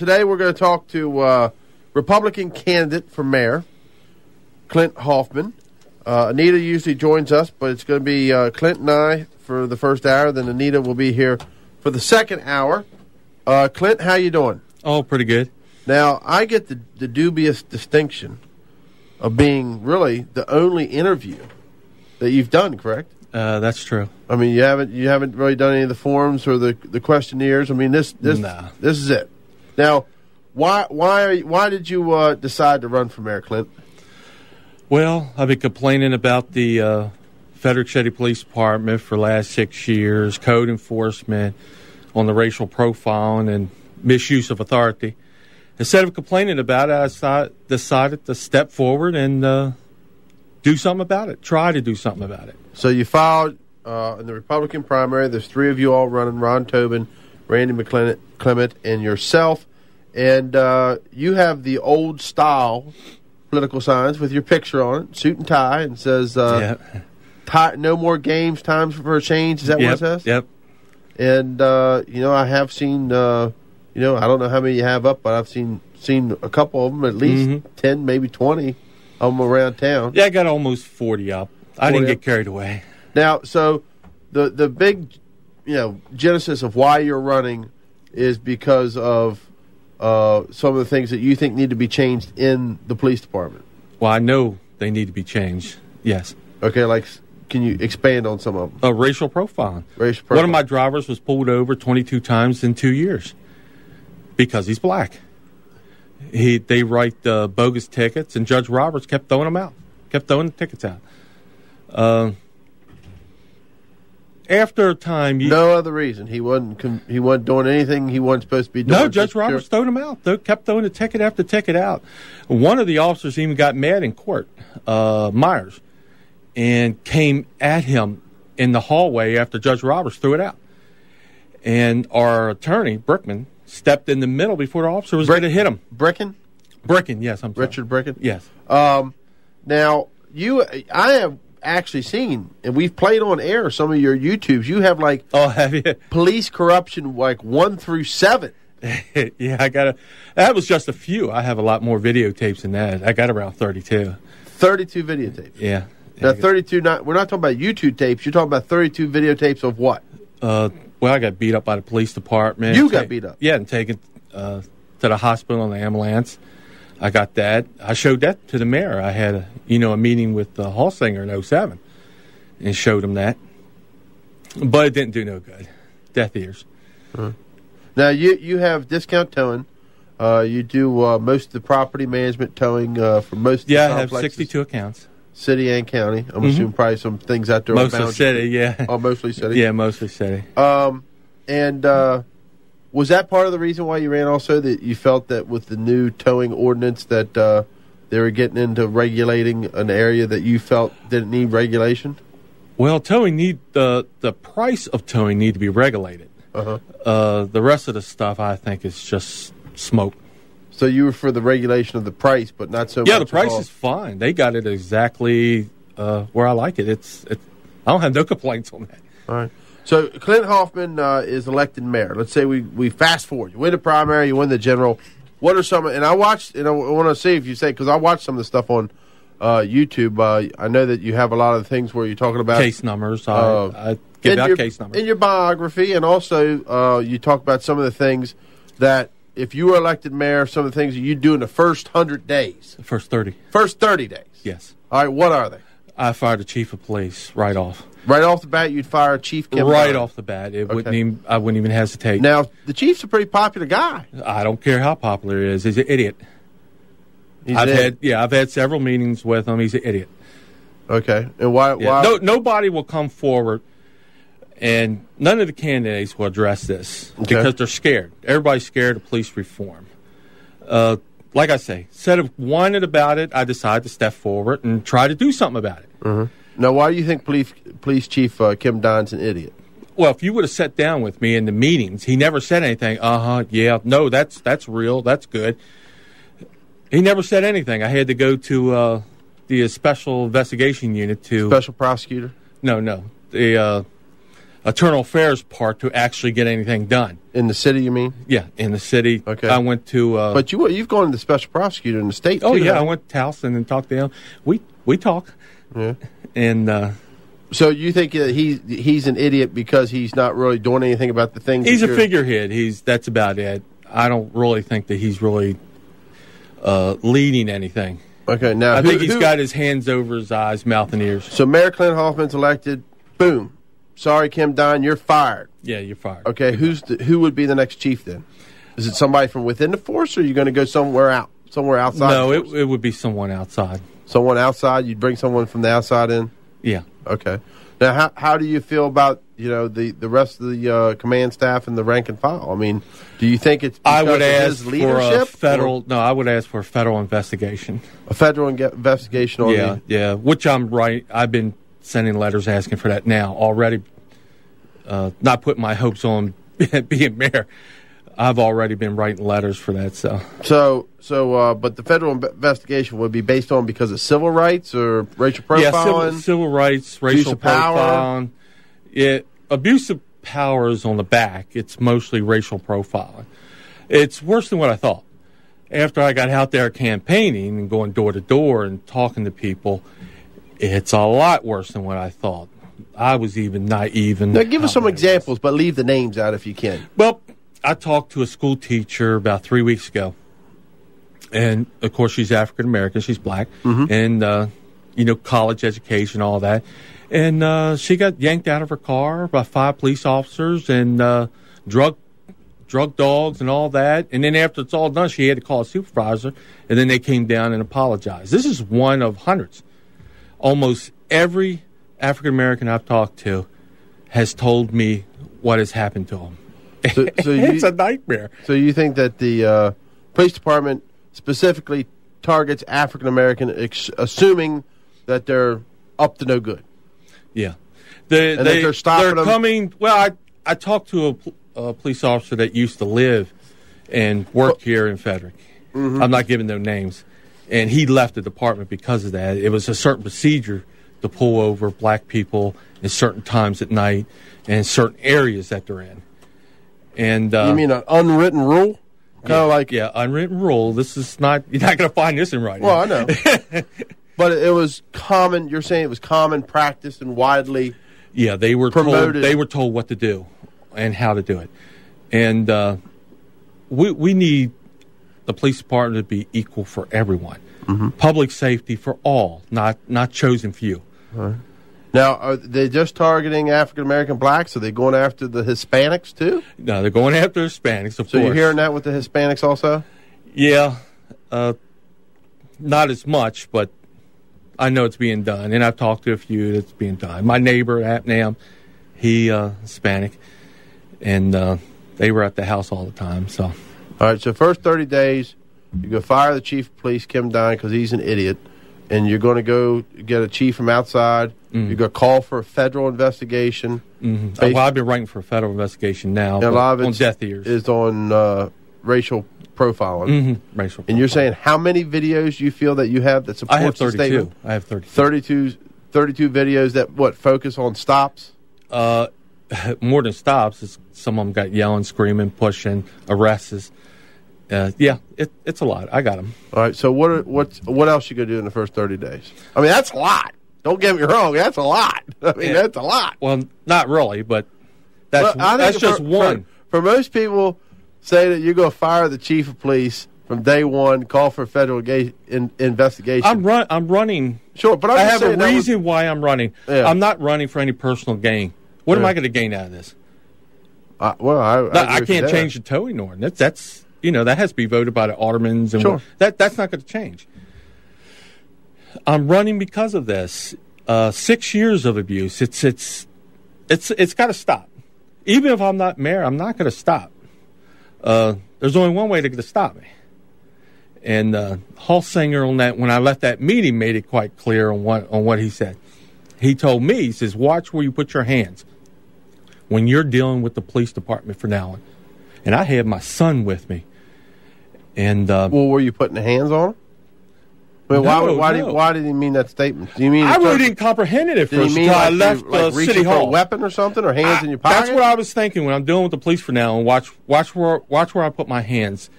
today we're going to talk to Republican candidate for mayor, Clint Hoffman. Anita usually joins us, but it's going to be Clint and I for the first hour. Then Anita will be here for the second hour. Clint, how you doing? Oh, pretty good. Now, I get the dubious distinction of being really the only interview that you've done, correct? That's true. I mean, you haven't really done any of the forums or the questionnaires. I mean, this is it. Now, why did you decide to run for mayor, Clint? Well, I've been complaining about the Frederick City Police Department for the last 6 years, code enforcement on the racial profiling and misuse of authority. Instead of complaining about it, I decided to step forward and do something about it, try to do something about it. So you filed in the Republican primary. There's three of you all running, Ron Tobin, Randy McClement, and yourself. And you have the old style political signs with your picture on it, suit and tie, and says no more games, times for a change. Is that what it says? Yep. And, I have seen, I don't know how many you have up, but I've seen a couple of them, at least 10, maybe 20 of them around town. Yeah, I got almost 40 up. I didn't get carried away. Now, so the big, genesis of why you're running is because of some of the things that you think need to be changed in the police department. Well, I know they need to be changed, yes. Okay, can you expand on some of them? Racial profiling. One of my drivers was pulled over 22 times in 2 years because he's black. They write bogus tickets, and Judge Roberts kept throwing them out, kept throwing the tickets out. After a time, no other reason he wasn't doing anything he wasn't supposed to be doing. No, Judge Roberts throwed him out. Kept throwing the ticket after ticket out. One of the officers even got mad in court, Myers, and came at him in the hallway after Judge Roberts threw it out. And our attorney, Brickman, stepped in the middle before the officer was going to hit him. Bricken, yes, I'm sorry. Richard Bricken? Yes. Now, I have actually seen, and we've played on air some of your YouTubes. You have have you? Police corruption 1 through 7. Yeah, that was just a few. I have a lot more videotapes than that. I got around 32. 32 videotapes? Yeah. Now, 32, we're not talking about YouTube tapes. You're talking about 32 videotapes of what? Well, I got beat up by the police department. You got beat up? Yeah, and taken to the hospital on the ambulance. I got that. I showed that to the mayor. I had a meeting with Hallsinger in 07 and showed him that. But it didn't do no good. Deaf ears. Uh-huh. Now, you have discount towing. You do most of the property management towing for most of the complexes. I have 62 accounts. City and county. I'm assuming probably some things out there. Mostly city, yeah. Oh, mostly city? Yeah, mostly city. And was that part of the reason why you ran also, that you felt that with the new towing ordinance that they were getting into regulating an area that you felt didn't need regulation? Well, the price of towing need to be regulated. Uh-huh. The rest of the stuff, I think, is just smoke. So you were for the regulation of the price, but not so much. Yeah, the price is fine. They got it exactly where I like it. I don't have no complaints on that. All right. So Clint Hoffman is elected mayor. Let's say we fast forward. You win the primary, you win the general. What are some? And I watched, and I want to see if you say, because I watched some of the stuff on YouTube. I know that you have a lot of things where you're talking about case numbers. I give out case numbers in your biography, and also you talk about some of the things that, if you were elected mayor, some of the things that you do in the first 100 days. The first 30. First 30 days. Yes. All right, what are they? I fired the chief of police right off. Right off the bat, you'd fire Chief Kim Right Dunn. Off the bat. I wouldn't even hesitate. Now, the chief's a pretty popular guy. I don't care how popular he is. He's an idiot. I've had several meetings with him. He's an idiot. Okay. And why? No, nobody will come forward, and none of the candidates will address this because they're scared. Everybody's scared of police reform. Like I say, instead of whining about it, I decided to step forward and try to do something about it. Mm-hmm. Now, why do you think Police Chief Kim Dunn's an idiot? Well, if you would have sat down with me in the meetings, he never said anything. No, that's real, that's good. He never said anything. I had to go to the special investigation unit to... Special prosecutor? No. internal affairs part to actually get anything done. In the city, you mean? Yeah, in the city. Okay. I went to... but you've gone to the special prosecutor in the state, Oh, too, yeah, right? I went to Towson and talked to him. We talk. Yeah. And... so you think that he's an idiot because he's not really doing anything about the things? He's a figurehead. That's about it. I don't really think that he's really leading anything. Okay, now I think he's got his hands over his eyes, mouth, and ears. So Mayor Clint Hoffman's elected. Boom. Sorry, Kim Dine, you're fired. Yeah, you're fired. Okay, who would be the next chief then? Is it somebody from within the force, or are you going to go somewhere outside? No, it would be someone outside. Someone outside? You'd bring someone from the outside in? Yeah. Okay. Now, how do you feel about the rest of the command staff and the rank and file? I mean, do you think it's because I would of ask his leadership? I would ask for a federal investigation. A federal investigation on Yeah, which I've been sending letters asking for that now already. Not putting my hopes on being mayor. I've already been writing letters for that. But the federal investigation would be based on because of civil rights or racial profiling? Yeah, civil rights, racial profiling. Abuse of power is on the back. It's mostly racial profiling. It's worse than what I thought. After I got out there campaigning and going door to door and talking to people, it's a lot worse than what I thought. I was even naive. Now, give us some examples, but leave the names out if you can. Well, I talked to a school teacher about 3 weeks ago. And, of course, she's African-American. She's black. Mm-hmm. And, college education, all that. And she got yanked out of her car by 5 police officers and drug dogs and all that. And then after it's all done, she had to call a supervisor. And then they came down and apologized. This is one of hundreds. Almost every African-American I've talked to has told me what has happened to them. So it's a nightmare. So you think that the police department specifically targets African American, assuming that they're up to no good? Yeah, they're stopping them. Coming. Well, I talked to a police officer that used to live and work here in Frederick. Mm-hmm. I'm not giving no names, and he left the department because of that. It was a certain procedure to pull over black people at certain times at night and certain areas that they're in. And you mean an unwritten rule? Unwritten rule. This is not. You're not going to find this in writing. Well, I know, but it was common. You're saying it was common practice and widely. Yeah, they were promoted. Told. They were told what to do and how to do it, and we need the police department to be equal for everyone. Mm-hmm. Public safety for all, not chosen few. Right. Now, are they just targeting African-American blacks? Are they going after the Hispanics, too? No, they're going after Hispanics, of course. So you're hearing that with the Hispanics also? Yeah. Not as much, but I know it's being done. And I've talked to a few that's being done. My neighbor, Apnam, he Hispanic. And they were at the house all the time. So, all right, so first 30 days, you go fire the chief of police, Kim Dine, because he's an idiot. And you're going to go get a chief from outside. Mm-hmm. You're going to call for a federal investigation. Mm-hmm. Well, I've been writing for a federal investigation now. And a lot of on death ears. Is on racial profiling. Mm-hmm. Racial profiling. And you're saying how many videos you feel that you have that supports I have 32. The statement? I have 32. 32 videos that, focus on stops? More than stops. Some of them got yelling, screaming, pushing, arrests. It's a lot. I got them. All right. So what else you gonna do in the first 30 days? I mean, that's a lot. Don't get me wrong. That's a lot. I mean, that's a lot. Well, not really, but that's just one. For most people, say that you're gonna fire the chief of police from day one. Call for a federal investigation. I'm running. Sure, but I have a reason why I'm running. Yeah. I'm not running for any personal gain. What am I going to gain out of this? I can't change the towing ordinance. That's. That has to be voted by the aldermans, and sure. That's not going to change. I'm running because of this. 6 years of abuse. It's got to stop. Even if I'm not mayor, I'm not going to stop. There's only one way to stop me. And Halsinger on that, when I left that meeting, made it quite clear on what he said. He told me, he says, watch where you put your hands when you're dealing with the police department from now on. And I had my son with me. And were you putting the hands on him? But No, why did he mean that statement? Do you mean I really didn't comprehend it at Did he first mean until I like left you, like City reaching for a Hall. weapon or something, or hands in your pocket? That's what I was thinking when I'm dealing with the police for now. And watch where I put my hands.